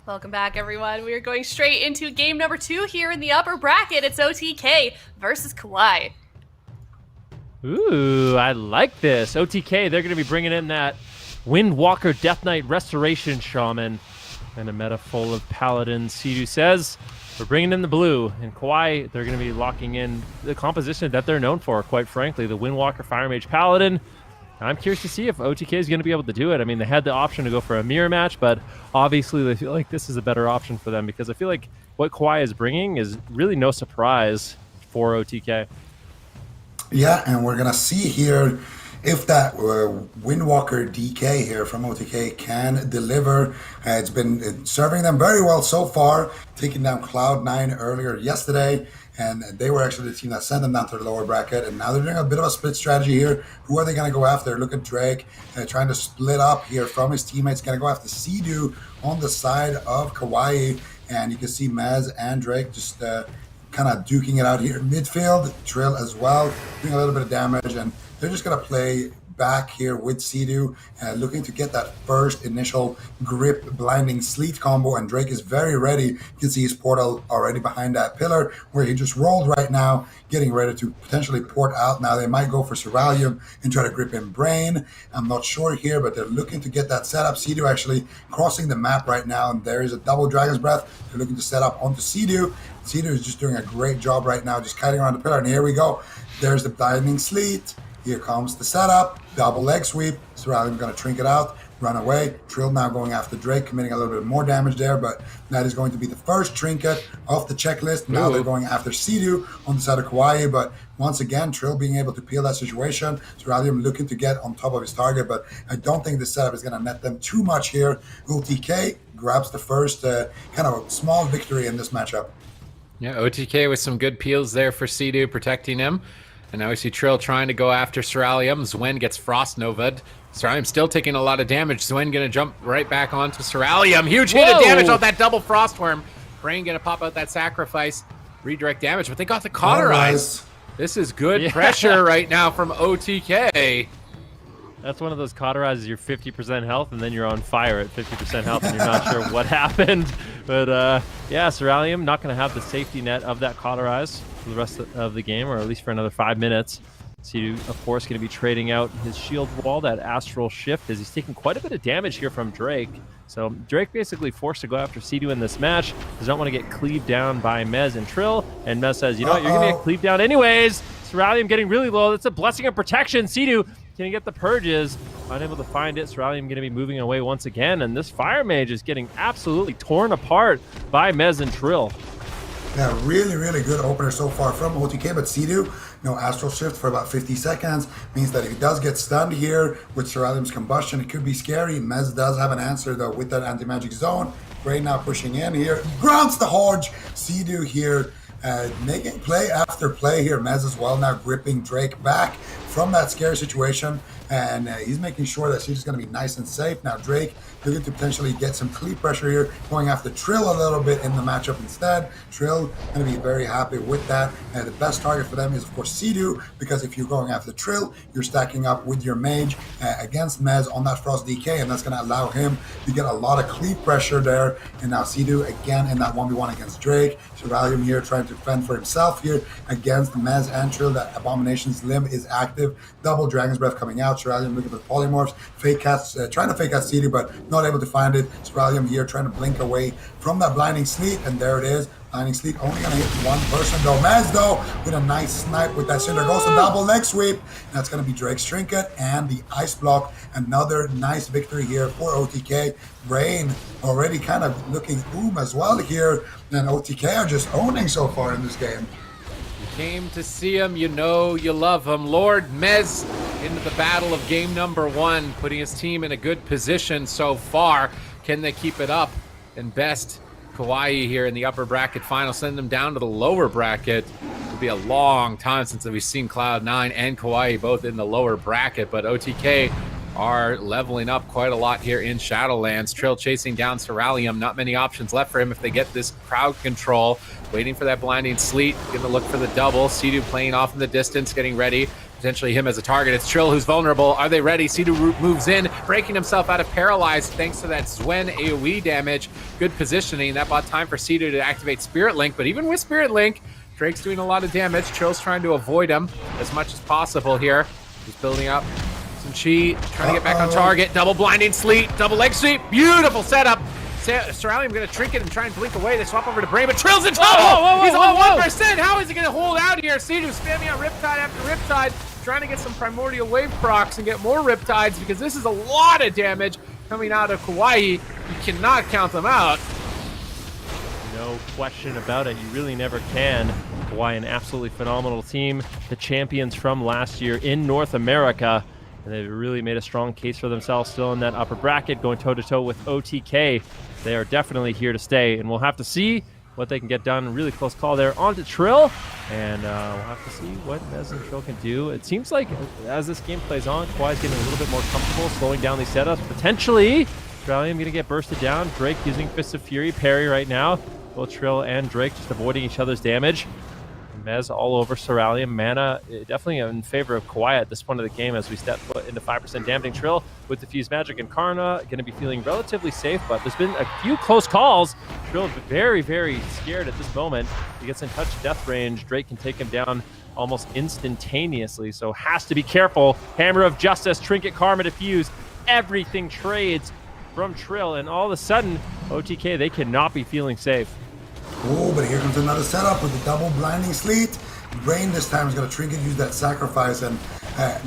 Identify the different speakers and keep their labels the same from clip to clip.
Speaker 1: Welcome back, everyone. We are going straight into game number 2 here in the upper bracket. It's OTK versus Kawhi.
Speaker 2: Ooh, I like this. OTK, they're going to be bringing in that Windwalker Death Knight Restoration Shaman and a meta full of Paladins. Sidu says we're bringing in the blue. And Kawhi, they're going to be locking in the composition that they're known for, quite frankly, the Windwalker Fire Mage Paladin. I'm curious to see if OTK is going to be able to do it. I mean, they had the option to go for a mirror match, but obviously they feel like this is a better option for them because I feel like what Kawhi is bringing is really no surprise for OTK.
Speaker 3: Yeah, and we're going to see here if that Windwalker DK here from OTK can deliver. It's been serving them very well so far, taking down Cloud9 earlier yesterday. And they were actually the team that sent them down to the lower bracket. And now they're doing a bit of a split strategy here. Who are they going to go after? Look at Drake trying to split up here from his teammates. Going to go after Sidu on the side of Kawhi. And you can see Mez and Drake just kind of duking it out here in midfield. Trill as well, doing a little bit of damage. And they're just going to play back here with Sidu, looking to get that first initial grip blinding sleet combo, and Drake is very ready. You can see his portal already behind that pillar where he just rolled right now, getting ready to potentially port out. Now they might go for Ceralium and try to grip in Brain. I'm not sure here, but they're looking to get that set up. Sidu actually crossing the map right now, and there is a double Dragon's Breath. They're looking to set up onto Sidu. Sidu is just doing a great job right now, just kiting around the pillar, and here we go. There's the blinding sleet. Here comes the setup, double leg sweep. Ceralium going to trink it out, run away. Trill now going after Drake, committing a little bit more damage there, but that is going to be the first trinket off the checklist. Now they're going after Sidu on the side of Kawhi, but once again, Trill being able to peel that situation. Ceralium looking to get on top of his target, but I don't think this setup is going to net them too much here. OTK grabs the first kind of small victory in this matchup.
Speaker 4: Yeah, OTK with some good peels there for Sidu, protecting him. And now we see Trill trying to go after Ceralium. Zwen gets Frost Nova'd. Ceralium still taking a lot of damage. Zwen going to jump right back onto Ceralium. Huge hit of damage on that double Frostworm. Brain going to pop out that sacrifice. Redirect damage, but they got the cauterize. This is good pressure right now from OTK.
Speaker 2: That's one of those cauterizes, you're 50% health, and then you're on fire at 50% health, and you're not sure what happened. But yeah, Ceralium not going to have the safety net of that cauterize for the rest of the game, or at least for another 5 minutes. Sidu, of course, going to be trading out his shield wall, that astral shift, as he's taking quite a bit of damage here from Drake. So Drake basically forced to go after Sidu in this match. Does not want to get cleaved down by Mez and Trill, and Mez says, you know what, you're going to get cleaved down anyways. Ceralium getting really low. That's a blessing of protection. Sidu can he get the purges? Unable to find it. Ceralium going to be moving away once again, and this Fire Mage is getting absolutely torn apart by Mez and Trill.
Speaker 3: Yeah, really, really good opener so far from OTK, but Sidu, no Astral Shift for about 50 seconds, means that if he does get stunned here with Ceralium's combustion, it could be scary. Mez does have an answer, though, with that anti-magic zone. Brain now pushing in here, grounds the Horge. Sidu here making play after play here. Mez as well now gripping Drake back from that scary situation, and he's making sure that Sidu's going to be nice and safe. Now Drake looking to potentially get some cleat pressure here, going after Trill a little bit in the matchup instead. Trill going to be very happy with that. And the best target for them is, of course, Sidu, because if you're going after Trill, you're stacking up with your mage against Mez on that Frost DK, and that's going to allow him to get a lot of cleat pressure there. And now Sidu again in that 1v1 against Drake. Ceralium here trying to fend for himself here against Mez and Trill. That Abomination's Limb is active. Double Dragon's Breath coming out. Ceralium looking for the polymorphs. Fake cast, trying to fake out Sidu, but not able to find it. Ceralium here trying to blink away from that blinding sleet, and there it is. Blinding sleet only gonna hit one person though. Mez though with a nice snipe with that Cinder Ghost, a double leg sweep. And that's gonna be Drake's Trinket and the Ice Block. Another nice victory here for OTK. Brain already kind of looking as well here, and OTK are just owning so far in this game.
Speaker 4: Came to see him, you know you love him. Lord Mez into the battle of game number 1, putting his team in a good position so far. Can they keep it up? And best, Kawhi here in the upper bracket final, send them down to the lower bracket. It'll be a long time since we've seen Cloud9 and Kawhi both in the lower bracket, but OTK are leveling up quite a lot here in Shadowlands. Trill chasing down Ceralium. Not many options left for him if they get this crowd control. Waiting for that blinding sleet. Gonna look for the double. Sidu playing off in the distance, getting ready. potentially him as a target. It's Trill who's vulnerable. Are they ready? Sidu moves in, breaking himself out of paralyzed thanks to that Zwen AoE damage. Good positioning. That bought time for Sidu to activate Spirit Link, but even with Spirit Link, Drake's doing a lot of damage. Trill's trying to avoid him as much as possible here. He's building up some chi, trying to get back on target. Double blinding sleet, double leg sweep. Beautiful setup. Cerulean going to trinket and try and blink away. They swap over to Brain, but Trill's in trouble. He's on 1%. How is he going to hold out here? Sidu spamming on Riptide after Riptide, trying to get some Primordial Wave procs and get more Riptides because this is a lot of damage coming out of Kawhi. You cannot count them out.
Speaker 2: No question about it. You really never can. Kawhi, an absolutely phenomenal team. The champions from last year in North America. And they've really made a strong case for themselves still in that upper bracket, going toe-to-toe with OTK. They are definitely here to stay, and we'll have to see what they can get done. Really close call there onto Trill, and we'll have to see what Mez and Trill can do. It seems like as this game plays on, Kawhi's getting a little bit more comfortable, slowing down these setups. Potentially, Australian going to get bursted down. Drake using Fist of Fury, parry right now. Both Trill and Drake just avoiding each other's damage. Mez all over Cerulean. Mana definitely in favor of Kawhi at this point of the game as we step foot into 5% damaging. Trill with Diffuse Magic and Karna going to be feeling relatively safe, but there's been a few close calls. Trill very, very scared at this moment. He gets in touch death range. Drake can take him down almost instantaneously, so has to be careful. Hammer of Justice, Trinket, Karma, Diffuse. Everything trades from Trill, and all of a sudden, OTK, they cannot be feeling safe.
Speaker 3: Oh, but here comes another setup with the double blinding sleet. Brain this time is going to trinket, use that sacrifice, and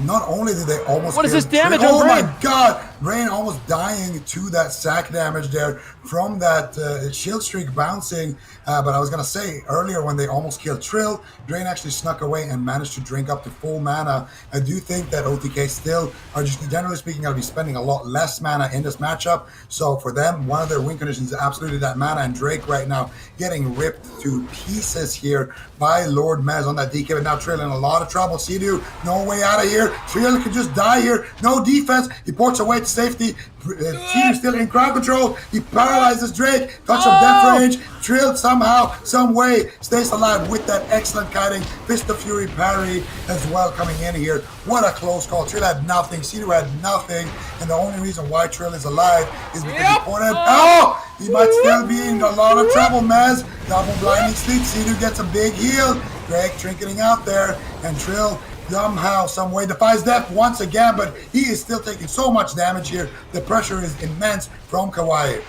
Speaker 3: not only did they almost
Speaker 2: what is this damage
Speaker 3: Brain,
Speaker 2: on Brain?
Speaker 3: Oh my god! Brain almost dying to that sack damage there from that shield streak bouncing. But I was going to say earlier when they almost killed Trill, Drain actually snuck away and managed to drink up to full mana. I do think that OTK still are just generally speaking going to be spending a lot less mana in this matchup. So for them, one of their win conditions is absolutely that mana, and Drake right now getting ripped to pieces here by Lord Mez on that DK, but now Trill in a lot of trouble. Sidu, no way out of here. Trill can just die here. No defense. He ports away to safety. Sidu still in crowd control. He paralyzes Drake. Touch of death range. Trill somehow, some way stays alive with that excellent kiting. Fist of Fury parry as well coming in here. What a close call. Trill had nothing. Sidu had nothing. And the only reason why Trill is alive is because he ported. Oh! He might still be in a lot of trouble, Mez. Double blinding sleep. Sidu gets a big heal. Drake trinketing out there. And Trill somehow, some way defies death once again, but he is still taking so much damage here. The pressure is immense from Kawhi.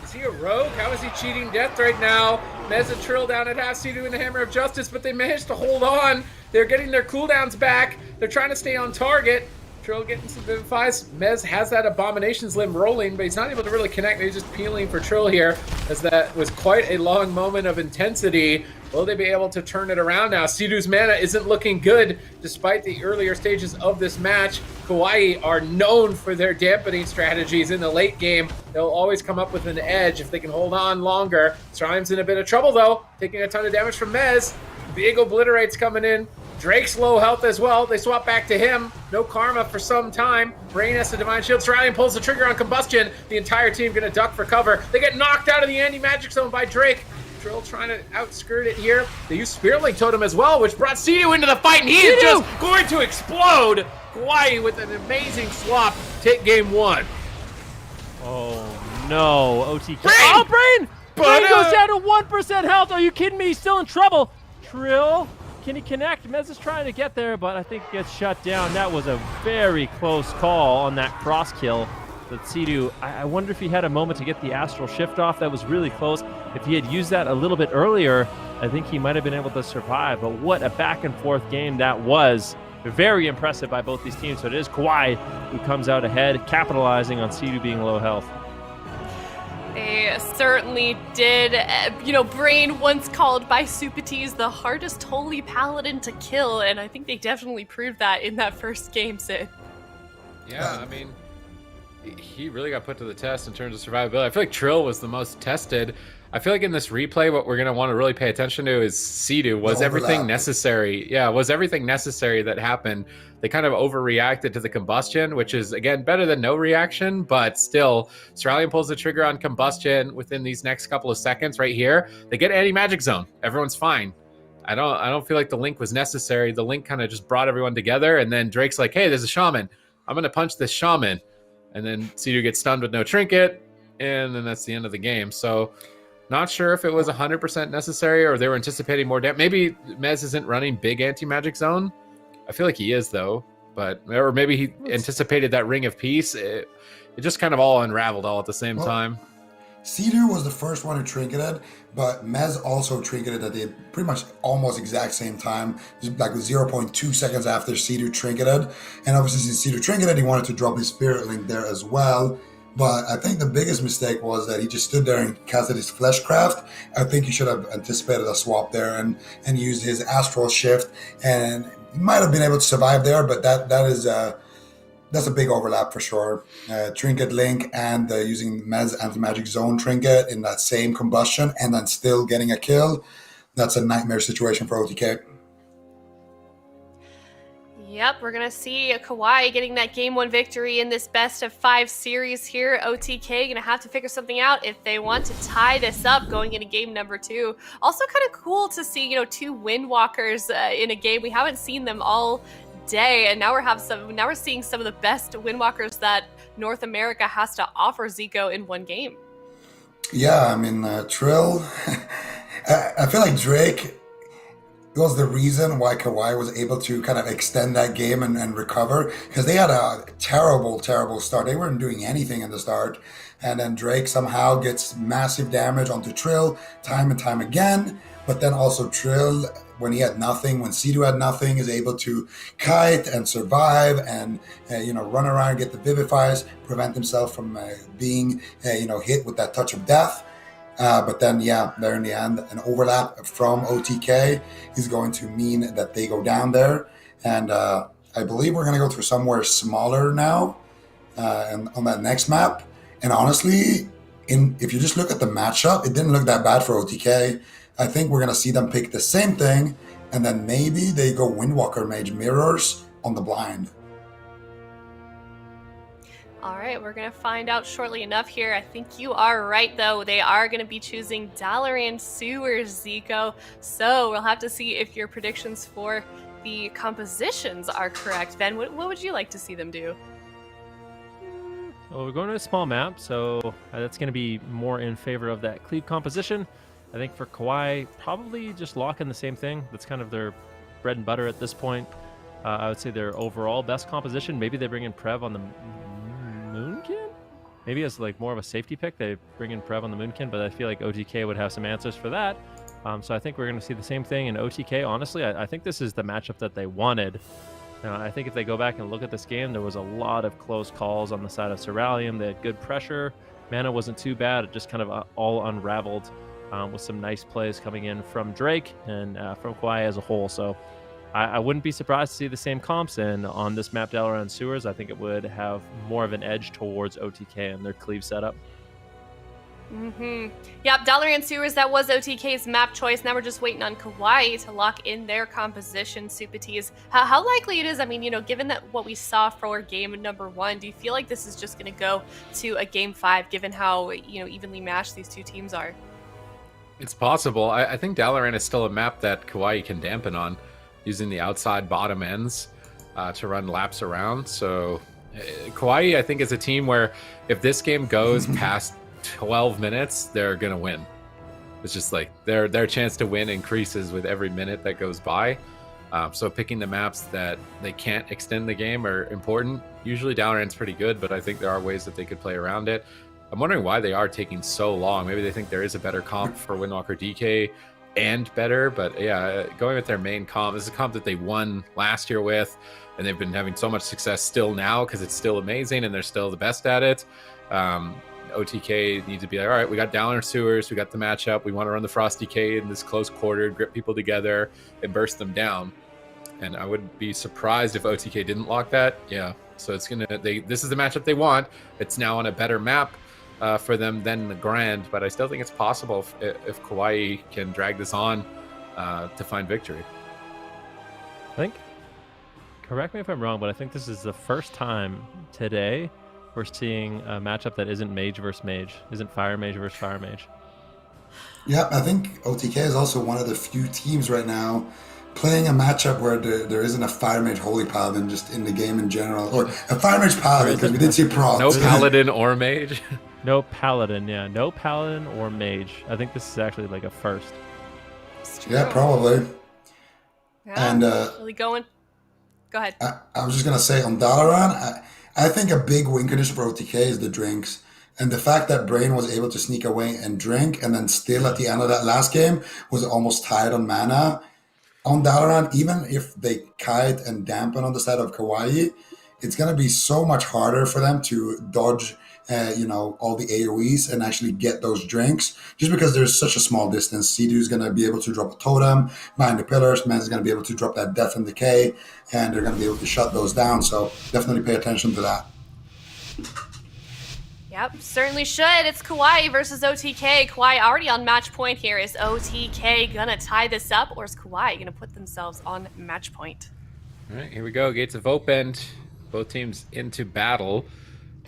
Speaker 4: Is he a rogue? How is he cheating death right now? Mez and Trill down at half Sidu in the Hammer of Justice, but they managed to hold on. They're getting their cooldowns back. They're trying to stay on target. Trill getting some Vivifies. Mez has that Abomination's Limb rolling, but he's not able to really connect. He's just peeling for Trill here, as that was quite a long moment of intensity. Will they be able to turn it around now? Sidu's mana isn't looking good despite the earlier stages of this match. Kawhi are known for their dampening strategies in the late game. They'll always come up with an edge if they can hold on longer. Strime's in a bit of trouble though, taking a ton of damage from Mez. Big Obliterate's coming in. Drake's low health as well. They swap back to him. No Karma for some time. Brain has the Divine Shield. Cerulean pulls the trigger on Combustion. The entire team gonna duck for cover. They get knocked out of the anti-magic zone by Drake. Trill trying to outskirt it here. They use Spirit Link Totem as well, which brought Sidu into the fight, and he is just going to explode. Kawhi with an amazing swap. Take game one.
Speaker 2: Oh no, OTK.
Speaker 4: Brain!
Speaker 2: Oh, Brain!
Speaker 4: But,
Speaker 2: Brain goes down to 1% health. Are you kidding me? He's still in trouble. Trill, can he connect? Mez is trying to get there, but I think he gets shut down. That was a very close call on that cross kill. But Sidu, I wonder if he had a moment to get the Astral Shift off. That was really close. If he had used that a little bit earlier, I think he might have been able to survive. But what a back and forth game that was. Very impressive by both these teams. So it is Kawhi who comes out ahead, capitalizing on Sidu being low health.
Speaker 1: They certainly did. Brain once called by Supatis the hardest holy paladin to kill, and I think they definitely proved that in that first game, Sid.
Speaker 4: Yeah, I mean, he really got put to the test in terms of survivability. I feel like Trill was the most tested. I feel like in this replay, what we're going to want to really pay attention to is Sidu. Was everything necessary? Yeah, was everything necessary that happened? They kind of overreacted to the combustion, which is, again, better than no reaction, but still, Cerulean pulls the trigger on combustion within these next couple of seconds right here. They get anti-magic zone. Everyone's fine. I don't feel like the link was necessary. The link kind of just brought everyone together, and then Drake's like, "Hey, there's a shaman. I'm gonna punch this shaman," and then Cedar gets stunned with no trinket, and then that's the end of the game. So, not sure if it was 100% necessary or they were anticipating more damage. Maybe Mez isn't running big anti-magic zone. I feel like he is though, or maybe he anticipated that ring of peace. It just kind of all unraveled all at the same time.
Speaker 3: Cedar was the first one who trinketed, but Mez also trinketed at the pretty much almost exact same time, like 0.2 seconds after Cedar trinketed. And obviously since Cedar trinketed, he wanted to drop his Spirit Link there as well. But I think the biggest mistake was that he just stood there and casted his Fleshcraft. I think he should have anticipated a swap there and used his Astral Shift. And he might have been able to survive there, but that's a big overlap for sure. Trinket Link and using Mez Anti-Magic Zone Trinket in that same combustion and then still getting a kill. That's a nightmare situation for OTK.
Speaker 1: Yep, we're going to see Kawhi getting that Game 1 victory in this best of 5 series here. OTK going to have to figure something out if they want to tie this up going into game number 2. Also kind of cool to see, 2 Windwalkers in a game. We haven't seen them all day, and now we're seeing some of the best Windwalkers that North America has to offer Zico in one game.
Speaker 3: Yeah, I mean, Trill, I feel like Drake was the reason why Kawhi was able to kind of extend that game and recover, because they had a terrible start. They weren't doing anything in the start, and then Drake somehow gets massive damage onto Trill time and time again. But then also Trill, when he had nothing, when Sidu had nothing, is able to kite and survive and run around, get the Vivifies, prevent himself from being hit with that touch of death. But then, there in the end, an overlap from OTK is going to mean that they go down there. And I believe we're going to go through somewhere smaller now and on that next map. And honestly, if you just look at the matchup, it didn't look that bad for OTK. I think we're going to see them pick the same thing, and then maybe they go Windwalker Mage Mirrors on the blind.
Speaker 1: All right, we're going to find out shortly enough here. I think you are right, though. They are going to be choosing Dalaran Sewers, Zico. So we'll have to see if your predictions for the compositions are correct. Ben, what would you like to see them do?
Speaker 2: Well, we're going to a small map, so that's going to be more in favor of that cleave composition. I think for Kawhi, probably just lock in the same thing. That's kind of their bread and butter at this point. I would say their overall best composition. Maybe they bring in Prev on the Moonkin? Maybe as like more of a safety pick, they bring in Prev on the Moonkin, but I feel like OTK would have some answers for that. So I think we're going to see the same thing in OTK. Honestly, I think this is the matchup that they wanted. I think if they go back and look at this game, there was a lot of close calls on the side of Cerealium. They had good pressure. Mana wasn't too bad. It just kind of all unraveled. With some nice plays coming in from Drake and from Kawhi as a whole. So I wouldn't be surprised to see the same comps. And on this map, Dalaran Sewers, I think it would have more of an edge towards OTK and their cleave setup.
Speaker 1: Yep, Dalaran Sewers, that was OTK's map choice. Now we're just waiting on Kawhi to lock in their composition. Supatees, how likely it is, given that what we saw for game number 1, do you feel like this is just going to go to a game 5, given how, evenly matched these two teams are?
Speaker 4: It's possible. I think Dalaran is still a map that Kawhi can dampen on, using the outside bottom ends to run laps around. So Kawhi, I think, is a team where if this game goes past 12 minutes, they're going to win. It's just like their chance to win increases with every minute that goes by. So picking the maps that they can't extend the game are important. Usually Dalaran's pretty good, but I think there are ways that they could play around it. I'm wondering why they are taking so long. Maybe they think there is a better comp for Windwalker DK and better, but yeah, going with their main comp. This is a comp that they won last year with, and they've been having so much success still now because it's still amazing and they're still the best at it. OTK needs to be like, all right, we got Dalaran Sewers, we got the matchup, we want to run the Frosty Cade in this close quarter, grip people together, and burst them down. And I would be surprised if OTK didn't lock that. Yeah, so it's this is the matchup they want. It's now on a better map for them than the Grand, but I still think it's possible if Kawhi can drag this on to find victory.
Speaker 2: I think, correct me if I'm wrong, but I think this is the first time today we're seeing a matchup that isn't mage versus mage, isn't fire mage versus fire mage.
Speaker 3: Yeah, I think OTK is also one of the few teams right now playing a matchup where there isn't a Fire Mage Holy Paladin just in the game in general, or a Fire Mage Paladin, because we did see procs.
Speaker 4: No Paladin or Mage.
Speaker 2: No Paladin, yeah. No Paladin or Mage. I think this is actually like a first.
Speaker 1: It's true.
Speaker 3: Yeah, probably.
Speaker 1: Yeah,
Speaker 3: And
Speaker 1: really going. Go ahead.
Speaker 3: I was just gonna say on Dalaran, I think a big win condition for OTK is the drinks. And the fact that Brain was able to sneak away and drink, and then still at the end of that last game was almost tied on mana. On Dalaran, even if they kite and dampen on the side of Kawhi, it's gonna be so much harder for them to dodge, all the AoEs and actually get those drinks, just because there's such a small distance. Sea-Doo is gonna be able to drop a totem behind the pillars. Mez is gonna be able to drop that Death and Decay, and they're gonna be able to shut those down. So definitely pay attention to that.
Speaker 1: Yep, certainly should. It's Kawhi versus OTK. Kawhi already on match point here. Is OTK gonna tie this up, or is Kawhi gonna put themselves on match point?
Speaker 4: All right, here we go. Gates have opened. Both teams into battle.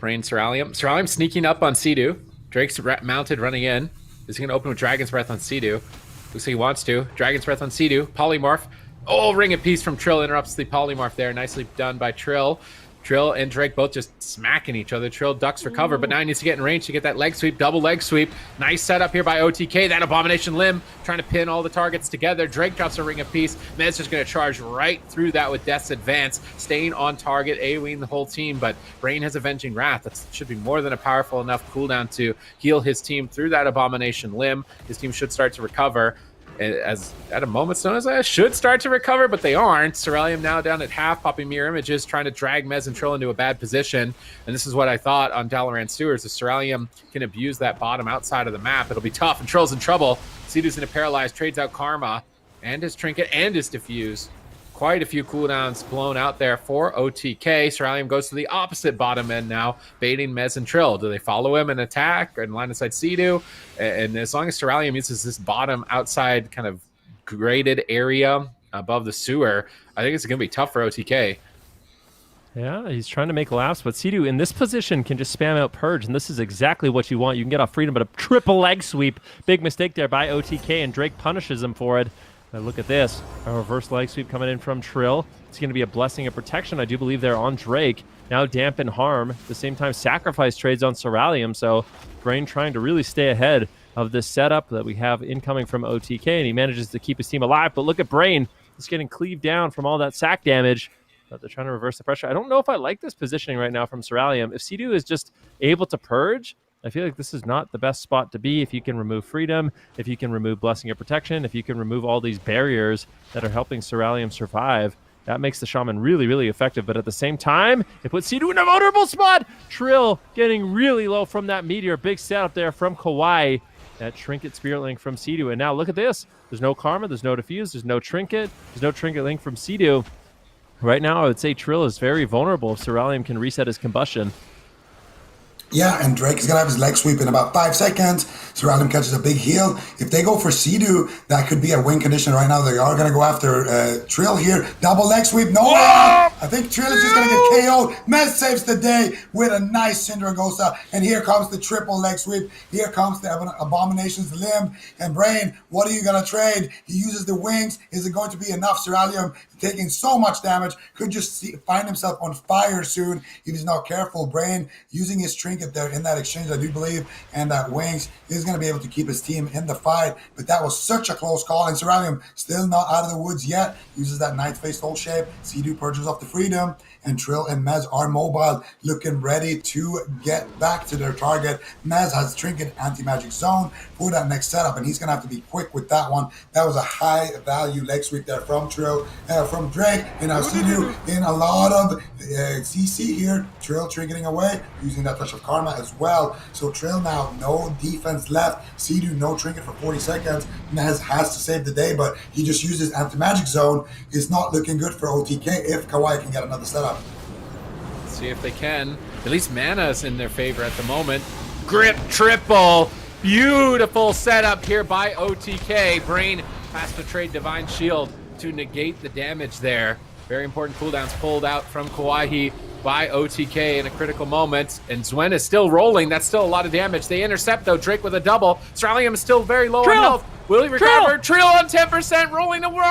Speaker 4: Brain, Seralium. Seralium sneaking up on Sea-Doo. Drake's mounted, running in. Is he going to open with Dragon's Breath on Sea-Doo? Looks like he wants to. Dragon's Breath on Sea-Doo. Polymorph. Oh, Ring of Peace from Trill interrupts the Polymorph there. Nicely done by Trill. Trill and Drake both just smacking each other. Trill ducks for cover, but now he needs to get in range to get that leg sweep, double leg sweep. Nice setup here by OTK. That Abomination Limb trying to pin all the targets together. Drake drops a Ring of Peace. Mez just going to charge right through that with Death's Advance, staying on target, AoEing the whole team, but Brain has Avenging Wrath. That should be more than a powerful enough cooldown to heal his team through that Abomination Limb. His team should start to recover. As at a moment's notice, I should start to recover, but they aren't. Seralium now down at half, popping mirror images, trying to drag Mez and Trill into a bad position. And this is what I thought on Dalaran Stewards. If Seralium can abuse that bottom outside of the map, it'll be tough, and Trill's in trouble. Sea-Doo's gonna paralyze, trades out Karma, and his Trinket, and his Diffuse. Quite a few cooldowns blown out there for OTK. Seralium goes to the opposite bottom end now, baiting Mez and Trill. Do they follow him and attack and line of sight Sea-Doo? And as long as Seralium uses this bottom outside kind of graded area above the sewer, I think it's going to be tough for OTK.
Speaker 2: Yeah, he's trying to make laps, but Sea-Doo in this position can just spam out Purge, and this is exactly what you want. You can get off Freedom, but a triple leg sweep. Big mistake there by OTK, and Drake punishes him for it. Now look at this. A reverse leg sweep coming in from Trill. It's going to be a blessing of protection, I do believe, there on Drake. Now dampen harm. At the same time, sacrifice trades on Seralium. So Brain trying to really stay ahead of this setup that we have incoming from OTK, and he manages to keep his team alive. But look at Brain. He's getting cleaved down from all that sack damage. But they're trying to reverse the pressure. I don't know if I like this positioning right now from Seralium. If Sea-Doo is just able to purge, I feel like this is not the best spot to be. If you can remove Freedom, if you can remove Blessing of Protection, if you can remove all these barriers that are helping Seralium survive, that makes the Shaman really, really effective. But at the same time, it puts Sea-Doo in a vulnerable spot. Trill getting really low from that Meteor. Big setup there from Kawhi. That Trinket Spirit Link from Sea-Doo. And now look at this. There's no Karma, there's no Diffuse, there's no Trinket, there's no Trinket Link from Sea-Doo. Right now, I would say Trill is very vulnerable if Seralium can reset his combustion.
Speaker 3: Yeah, and Drake is going to have his leg sweep in about 5 seconds. Seralium catches a big heal. If they go for Sea-Doo, that could be a win condition right now. They are going to go after Trill here. Double leg sweep. No! I think Trill is just going to get KO'd. Mez saves the day with a nice Syndragosa. And here comes the triple leg sweep. Here comes the Abomination's Limb. And Brain, what are you going to trade? He uses the wings. Is it going to be enough? Seralium taking so much damage. Could just find himself on fire soon if he's not careful. Brain using his trinket there in that exchange, I do believe, and that wings is going to be able to keep his team in the fight. But that was such a close call, and Seralium still not out of the woods yet. Uses that Night Face Soul Shape. Sea-Doo purges off the Freedom, and Trill and Mez are mobile, looking ready to get back to their target. Mez has Trinket Anti-Magic Zone for that next setup, and he's going to have to be quick with that one. That was a high-value leg sweep there from Trill, from Drake, and now Sea-Doo in a lot of CC here. Trill triggeting away, using that Touch of Karma as well. So Trill now, no defense left. Sea-Doo, no Trinket for 40 seconds. Mez has to save the day, but he just uses Anti-Magic Zone. It's not looking good for OTK if Kawhi can get another setup.
Speaker 4: Let's see if they can. At least mana's in their favor at the moment. Grip triple. Beautiful setup here by OTK. Brain has to trade Divine Shield to negate the damage there. Very important cooldowns pulled out from Kawhi. by OTK in a critical moment, and Zwen is still rolling. That's still a lot of damage. They intercept, though. Drake with a double. Stralium is still very low on health. Will he recover? Trill on 10%, rolling the world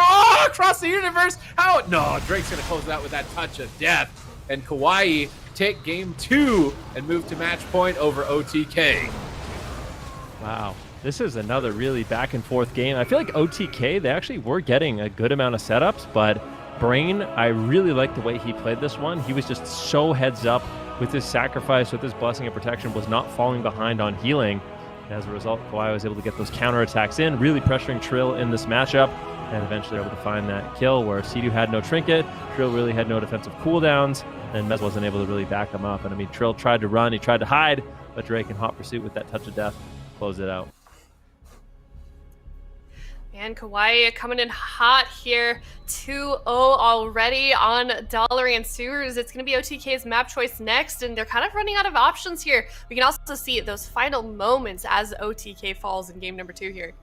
Speaker 4: across the universe. How? No, Drake's going to close it out with that touch of death. And Kawhi take game 2 and move to match point over OTK.
Speaker 2: Wow. This is another really back and forth game. I feel like OTK, they actually were getting a good amount of setups, but Brain, I really like the way he played this one. He was just so heads up with his sacrifice, with his blessing of protection, was not falling behind on healing. And as a result, Kawhi was able to get those counterattacks in, really pressuring Trill in this matchup, and eventually able to find that kill where Sea-Doo had no trinket, Trill really had no defensive cooldowns, and Mez wasn't able to really back him up. And I mean, Trill tried to run, he tried to hide, but Drake in hot pursuit with that touch of death closed it out.
Speaker 1: And Kawhi coming in hot here, 2-0 already on Dalaran Sewers. It's going to be OTK's map choice next, and they're kind of running out of options here. We can also see those final moments as OTK falls in game number 2 here.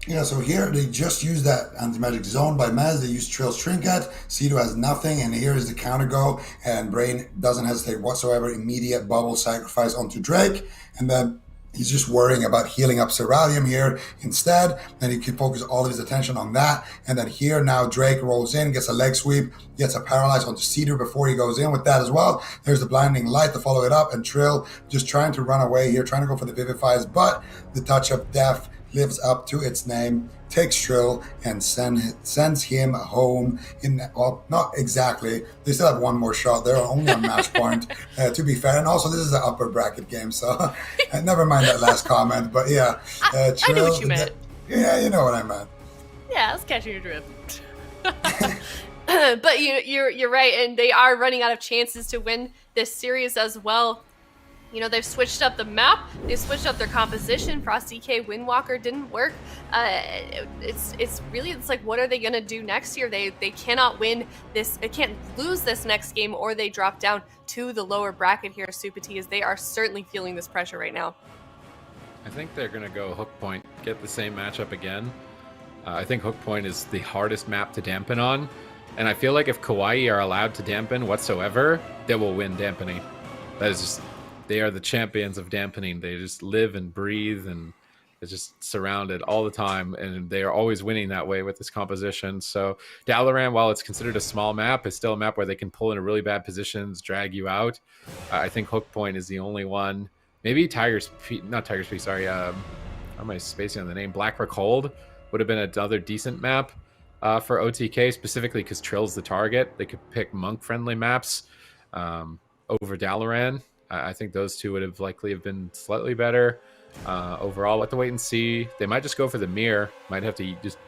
Speaker 3: Yeah, so here they just used that anti-magic zone by Mez. They used Trill's Trinket. Sea-Doo has nothing, and here is the counter go, and Brain doesn't hesitate whatsoever. Immediate bubble sacrifice onto Drake, and then he's just worrying about healing up Ceralium here instead. Then he can focus all of his attention on that. And then here now Drake rolls in, gets a leg sweep, gets a paralyze onto Sea-Doo before he goes in with that as well. There's the blinding light to follow it up, and Trill just trying to run away here, trying to go for the Vivifies, but the touch of death lives up to its name, takes Trill and sends him home in, well, not exactly. They still have one more shot. They're only on match point, to be fair. And also, this is an upper bracket game, so never mind that last comment. But yeah,
Speaker 1: Trill, I knew what you meant.
Speaker 3: Yeah, you know what I meant.
Speaker 1: Yeah, I was catching your drift. But you're right, and they are running out of chances to win this series as well. You know, they've switched up the map, they've switched up their composition. Frost DK Windwalker didn't work. It's like, what are they gonna do next year? They cannot win this, they can't lose this next game, or they drop down to the lower bracket here, Supati, as they are certainly feeling this pressure right now.
Speaker 4: I think they're gonna go Hook Point, get the same matchup again. I think Hook Point is the hardest map to dampen on, and I feel like if Kawhi are allowed to dampen whatsoever, they will win dampening. That is just, they are the champions of dampening. They just live and breathe, and they're just surrounded all the time, and they are always winning that way with this composition. So Dalaran, while it's considered a small map, is still a map where they can pull into really bad positions, drag you out. I think Hook Point is the only one. Maybe Tiger's Peak, not Tiger's Peak, sorry. How am I spacing on the name? Blackrock Hold would have been another decent map for OTK, specifically because Trill's the target. They could pick monk-friendly maps over Dalaran. I think those two would have likely have been slightly better. Overall, we'll have to wait and see. They might just go for the mirror. Might have to just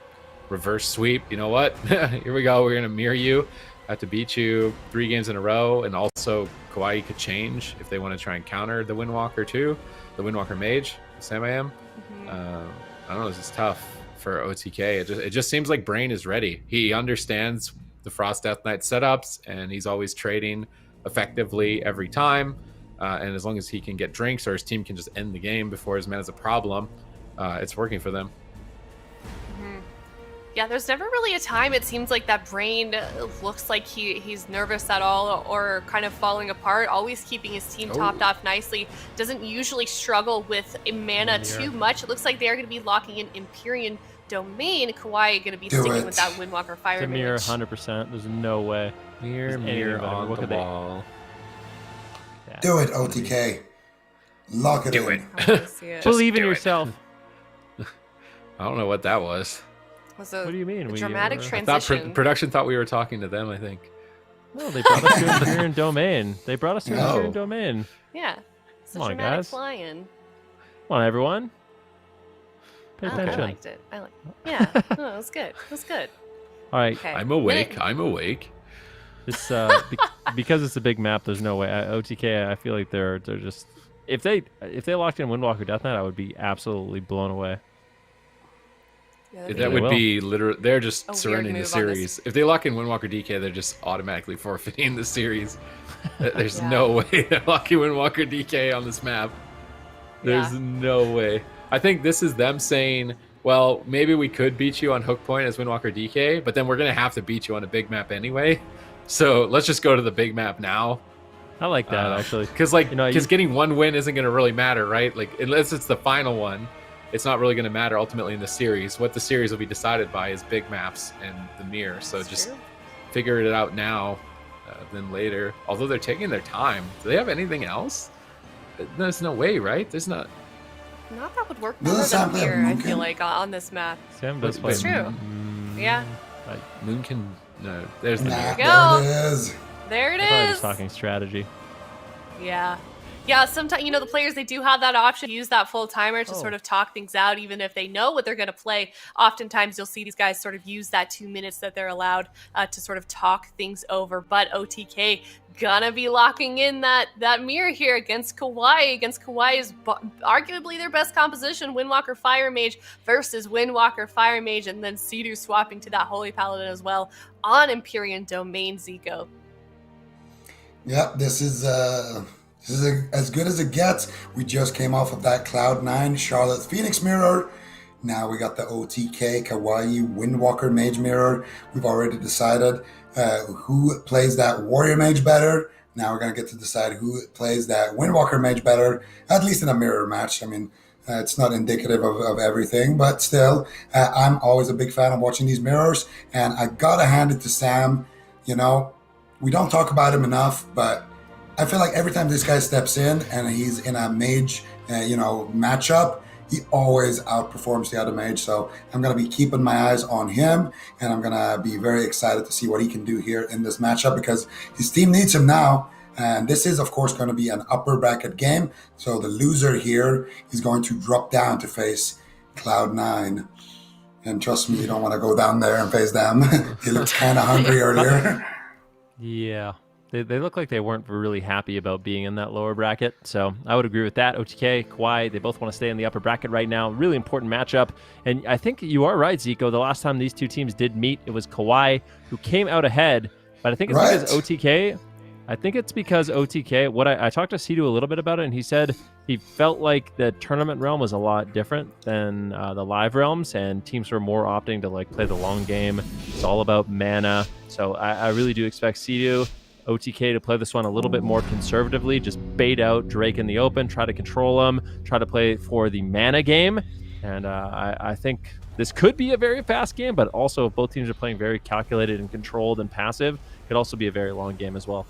Speaker 4: reverse sweep. You know what? Here we go. We're going to mirror you. Have to beat you 3 games in a row. And also, Kawhi could change if they want to try and counter the Windwalker too. The Windwalker Mage, Sam-I-Am. I don't know. This is tough for OTK. It just seems like Brain is ready. He understands the Frost Death Knight setups, and he's always trading effectively every time. And as long as he can get drinks, or his team can just end the game before his man is a problem, it's working for them.
Speaker 1: Yeah, there's never really a time it seems like that Brain looks like he's nervous at all or kind of falling apart, always keeping his team topped off nicely. Doesn't usually struggle with mana too much. It looks like they're going to be locking in Empyrean Domain. Kawhi going to be sticking with that Windwalker Fire
Speaker 2: Mage. Mirror 100%. There's no way.
Speaker 4: Mirror on the wall.
Speaker 2: Yeah.
Speaker 3: Do it, OTK. Lock it in.
Speaker 4: Do it.
Speaker 2: Believe in yourself.
Speaker 4: I don't know what that was.
Speaker 1: What
Speaker 2: do you mean?
Speaker 1: Dramatic
Speaker 4: I
Speaker 1: transition.
Speaker 4: thought production thought we were talking to them, I think.
Speaker 2: No, they brought us to Empyrean Domain. They brought us to Empyrean Domain.
Speaker 1: Yeah. It's a
Speaker 2: Come on,
Speaker 1: dramatic
Speaker 2: guys.
Speaker 1: fly-in.
Speaker 2: Come on, everyone. Pay
Speaker 1: I
Speaker 2: attention.
Speaker 1: liked it. Yeah. No, it was good. It was good.
Speaker 2: All right.
Speaker 1: Okay.
Speaker 4: I'm awake.
Speaker 2: This because it's a big map. There's no way. OTK. I feel like they're just if they locked in Windwalker Death Knight, I would be absolutely blown away.
Speaker 1: Yeah,
Speaker 4: That would be literally, they're just
Speaker 1: a
Speaker 4: surrendering
Speaker 1: weird
Speaker 4: the
Speaker 1: move on this.
Speaker 4: series. If they lock in Windwalker DK, they're just automatically forfeiting the series. There's no way they're locking Windwalker DK on this map. There's no way. I think this is them saying, well, maybe we could beat you on Hook Point as Windwalker DK, but then we're going to have to beat you on a big map anyway. So let's just go to the big map now
Speaker 2: I like that actually.
Speaker 4: Because like,
Speaker 2: You know,
Speaker 4: because getting one win isn't going to really matter, right? Like, unless it's the final one, it's not really going to matter ultimately in the series. What the series will be decided by is big maps and the mirror. So
Speaker 1: That's
Speaker 4: just
Speaker 1: true.
Speaker 4: figure it out now than later. Although they're taking their time. Do they have anything else? There's no way, right? There's not.
Speaker 1: Not that would work
Speaker 3: Doesn't
Speaker 1: better
Speaker 3: Sam
Speaker 1: than
Speaker 3: play
Speaker 1: here, I
Speaker 3: Moonkin?
Speaker 1: feel like, on this map.
Speaker 2: Sam does play.
Speaker 4: It's
Speaker 1: true. Yeah.
Speaker 4: Moon can. No, there's the
Speaker 3: Nah,
Speaker 4: mirror.
Speaker 1: Go.
Speaker 3: there it is.
Speaker 1: There it
Speaker 2: I thought I was
Speaker 1: is.
Speaker 2: just talking strategy.
Speaker 1: Yeah. Yeah, sometimes, you know, the players, they do have that option to use that full timer to
Speaker 2: Oh.
Speaker 1: sort of talk things out, even if they know what they're going to play. Oftentimes, you'll see these guys sort of use that 2 minutes that they're allowed to sort of talk things over. But OTK gonna be locking in that mirror here against Kawhi. Against Kawhi is arguably their best composition, Windwalker Fire Mage versus Windwalker Fire Mage, and then Sea-Doo swapping to that Holy Paladin as well on Empyrean Domain, Zico.
Speaker 3: Yeah, this is as good as it gets. We just came off of that Cloud9 Charlotte Phoenix mirror. Now we got the OTK Kawaii Windwalker Mage mirror. We've already decided who plays that Warrior Mage better. Now we're going to get to decide who plays that Windwalker Mage better, at least in a mirror match. I mean, it's not indicative of everything, but still, I'm always a big fan of watching these mirrors. And I got to hand it to Sam. You know, we don't talk about him enough, but I feel like every time this guy steps in and he's in a mage, matchup, he always outperforms the other mage. So I'm going to be keeping my eyes on him, and I'm going to be very excited to see what he can do here in this matchup because his team needs him now. And this is, of course, going to be an upper bracket game. So the loser here is going to drop down to face Cloud9. And trust me, you don't want to go down there and face them. He looked kind of hungry earlier.
Speaker 2: Yeah. They look like they weren't really happy about being in that lower bracket. So I would agree with that. OTK, Kawhi, they both want to stay in the upper bracket right now. Really important matchup. And I think you are right, Zico. The last time these two teams did meet, it was Kawhi who came out ahead. But I think it's because OTK. I think it's because OTK, I talked to Sea-Doo a little bit about it, and he said he felt like the tournament realm was a lot different than the live realms, and teams were more opting to like play the long game. It's all about mana. So I really do expect Sea-Doo, OTK to play this one a little bit more conservatively, just bait out Drake in the open, try to control him, try to play for the mana game. And I think this could be a very fast game, but also if both teams are playing very calculated and controlled and passive, it could also be a very long game as well.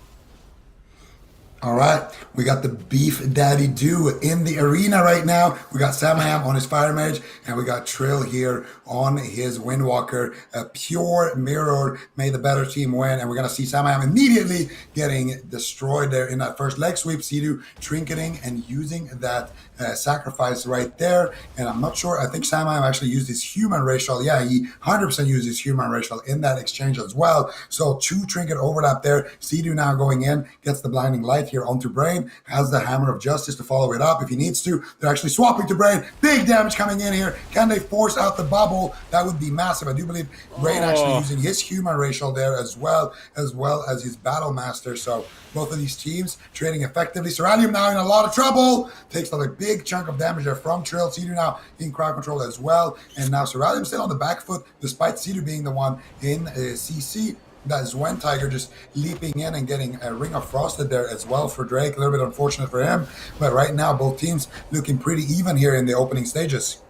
Speaker 3: All right, we got the Beef Daddy Do in the arena right now. We got Samham on his Fire Mage, and we got Trill here on his Windwalker. A pure mirror made the better team win, and we're going to see Samham immediately getting destroyed there in that first leg sweep. Sea-Doo trinketing and using that sacrifice right there. And I'm not sure, I think Samham actually used his human racial. Yeah, he 100% used his human racial in that exchange as well. So 2 trinket overlap there. Sea-Doo now going in, gets the blinding light here onto Brain, has the Hammer of Justice to follow it up if he needs to. They're actually swapping to Brain. Big damage coming in here. Can they force out the bubble? That would be massive. I do believe Brain actually using his human racial there as well as his Battle Master. So both of these teams trading effectively. Seralium now in a lot of trouble. Takes a big chunk of damage there from Trill. Sea-Doo now in crowd control as well. And now Seralium still on the back foot despite Sea-Doo being the one in CC. That is Zwen Tiger just leaping in and getting a Ring of Frosted there as well for Drake. A little bit unfortunate for him. But right now, both teams looking pretty even here in the opening stages.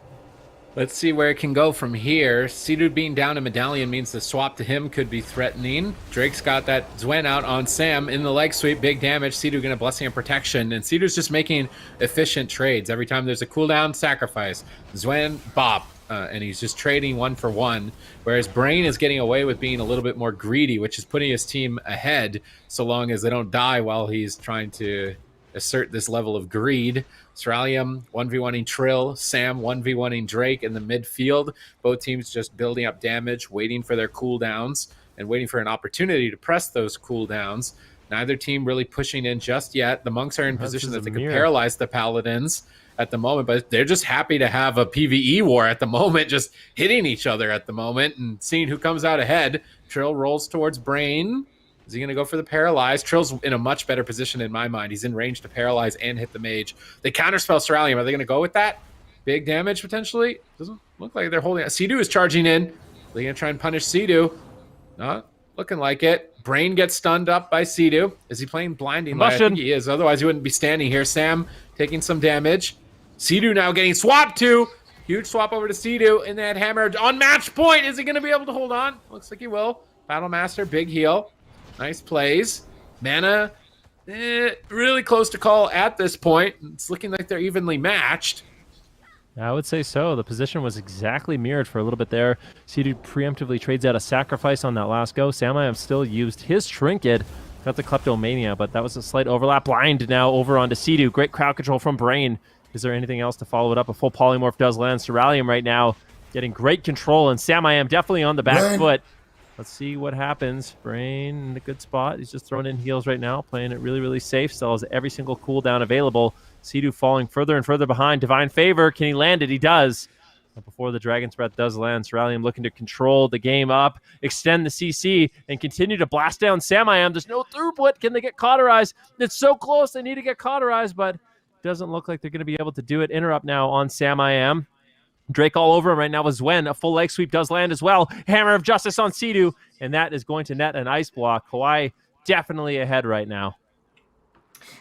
Speaker 4: Let's see where it can go from here. Sea-Doo being down a medallion means the swap to him could be threatening. Drake's got that Zwen out on Sam in the leg sweep. Big damage. Sea-Doo going to Blessing and Protection. And Sea-Doo's just making efficient trades. Every time there's a cooldown, sacrifice. Zwen, bop. And he's just trading 1 for 1, whereas Brain is getting away with being a little bit more greedy, which is putting his team ahead so long as they don't die while he's trying to assert this level of greed. Seralium 1v1ing Trill, Sam 1v1ing Drake in the midfield. Both teams just building up damage, waiting for their cooldowns, and waiting for an opportunity to press those cooldowns. Neither team really pushing in just yet. The Monks are in position that they can paralyze the Paladins at the moment, but they're just happy to have a PvE war at the moment, just hitting each other at the moment and seeing who comes out ahead. Trill rolls towards Brain. Is he going to go for the paralyze? Trill's in a much better position in my mind. He's in range to paralyze and hit the mage. They counterspell Seralium. Are they going to go with that? Big damage potentially? Doesn't look like they're holding it. Sea-Doo is charging in. Are they going to try and punish Sea-Doo? No. Looking like it. Brain gets stunned up by Sea-Doo. Is he playing blinding light? I
Speaker 2: Combustion.
Speaker 4: think he is. Otherwise, he wouldn't be standing here. Sam taking some damage. Sea-Doo now getting swapped to. Huge swap over to Sea-Doo in that hammer on match point. Is he going to be able to hold on? Looks like he will. Battle Master, big heal. Nice plays. Mana, really close to call at this point. It's looking like they're evenly matched.
Speaker 2: I would say so. The position was exactly mirrored for a little bit there. Sea-Doo preemptively trades out a sacrifice on that last go. Samayam still used his trinket. Got the Kleptomania, but that was a slight overlap. Blind now over onto Sea-Doo. Great crowd control from Brain. Is there anything else to follow it up? A full polymorph does land. Cerealium right now getting great control, and Samayam definitely on the back foot. Let's see what happens. Brain in a good spot. He's just throwing in heals right now, playing it really, really safe. Still has every single cooldown available. Sea-Doo falling further and further behind. Divine Favor. Can he land it? He does. But before the Dragon's Breath does land, Cerealium looking to control the game up, extend the CC, and continue to blast down Samayam. There's no throughput. Can they get cauterized? It's so close. They need to get cauterized, but doesn't look like they're going to be able to do it. Interrupt now on Samayam. Drake all over him right now with Zwen. A full leg sweep does land as well. Hammer of Justice on Sea-Doo, and that is going to net an ice block. Kawhi definitely ahead right now.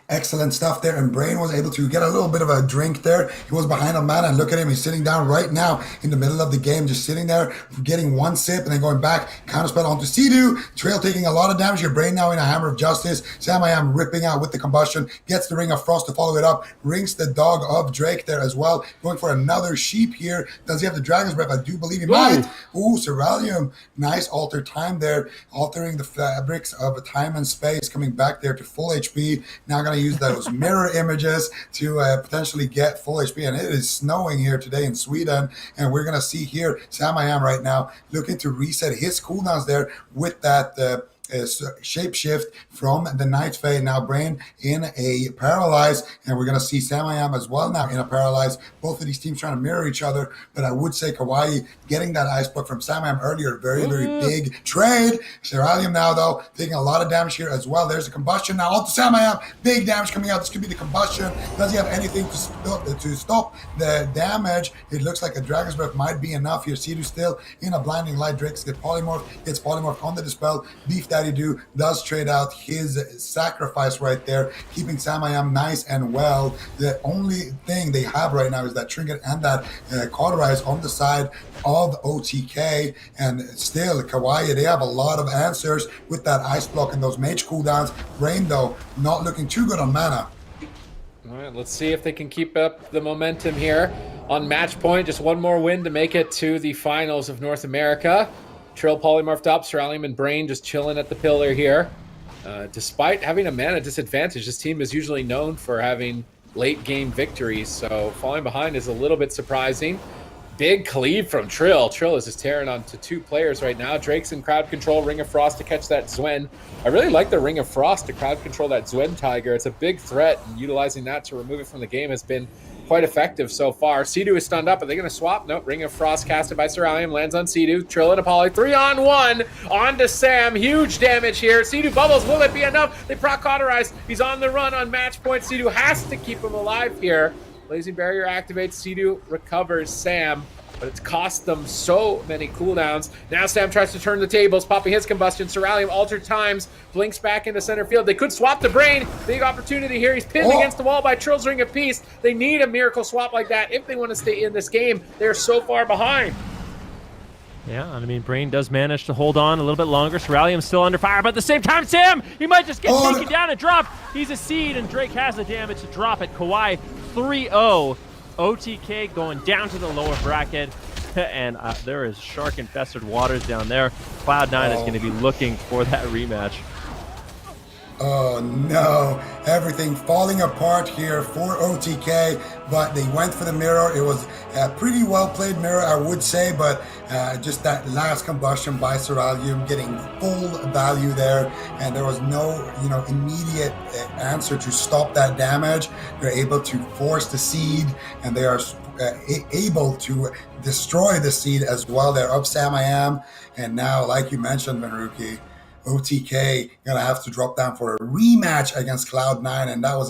Speaker 3: Excellent stuff there, and Brain was able to get a little bit of a drink there. He was behind a man, and look at him. He's sitting down right now in the middle of the game, just sitting there, getting one sip, and then going back, counterspell onto Sea-Doo. Trail taking a lot of damage here. Brain now in a Hammer of Justice. Samayam ripping out with the Combustion, gets the Ring of Frost to follow it up, rings the Dog of Drake there as well, going for another sheep here. Does he have the Dragon's Breath? I do believe he might. Ooh, Cerealium. Nice alter time there, altering the fabrics of time and space, coming back there to full HP. Now going to use those mirror images to potentially get full HP, and it is snowing here today in Sweden, and we're going to see here Samayam right now looking to reset his cooldowns there with that shapeshift from the Night Fae. Now Brain in a Paralyze, and we're going to see Samayam as well now in a Paralyze. Both of these teams trying to mirror each other, but I would say Kawhi getting that ice block from Samayam earlier, very, very big trade. Cerealium now, though, taking a lot of damage here as well. There's a Combustion now onto Samayam. Big damage coming out. This could be the Combustion. Does he have anything to stop the damage? It looks like a Dragon's Breath might be enough here. Sea-Doo still in a Blinding Light. Drake gets polymorph on the Dispel. Beef Daddy Do does trade out his sacrifice right there, keeping Samayam nice and well. The only thing they have right now is that trinket and that cauterize on the side of OTK, and still Kawhi, they have a lot of answers with that ice block and those mage cooldowns. Brain, though, not looking too good on mana.
Speaker 4: All right, let's see if they can keep up the momentum here on match point. Just one more win to make it to the finals of North America. Trill polymorphed up, Cerealium and Brain just chilling at the pillar here. Despite having a mana disadvantage, this team is usually known for having late game victories, so falling behind is a little bit surprising. Big cleave from Trill. Trill is just tearing onto two players right now. Drake's in crowd control, Ring of Frost to catch that Zwen. I really like the Ring of Frost to crowd control that Zwen Tiger. It's a big threat, and utilizing that to remove it from the game has been quite effective so far. Sea-Doo is stunned up. Are they going to swap? Nope. Ring of Frost casted by Cerealium lands on Sea-Doo. Trill and a Poly. 3-on-1 onto Sam. Huge damage here. Sea-Doo bubbles. Will it be enough? They proc cauterize. He's on the run on match point. Sea-Doo has to keep him alive here. Blazing Barrier activates. Sea-Doo recovers Sam, but it's cost them so many cooldowns. Now Sam tries to turn the tables, popping his Combustion. Cerealium altered times, blinks back into center field. They could swap the Brain. Big opportunity here. He's pinned against the wall by Trill's Ring of Peace. They need a miracle swap like that if they want to stay in this game. They're so far behind.
Speaker 2: Yeah, I mean, Brain does manage to hold on a little bit longer. Cerealium's still under fire, but at the same time, Sam, he might just get taken down and dropped. He's a seed, and Drake has the damage to drop it. Kawhi 3-0. OTK going down to the lower bracket, and there is shark-infested waters down there. Cloud9 is going to be looking for that rematch.
Speaker 3: Oh no, everything falling apart here for OTK, but they went for the mirror. It was a pretty well played mirror, I would say, but just that last Combustion by Cerealium getting full value there, and there was no immediate answer to stop that damage. They're able to force the seed, and they are able to destroy the seed as well there of Samayam. And now, like you mentioned, Venruki, OTK gonna have to drop down for a rematch against Cloud9, and that was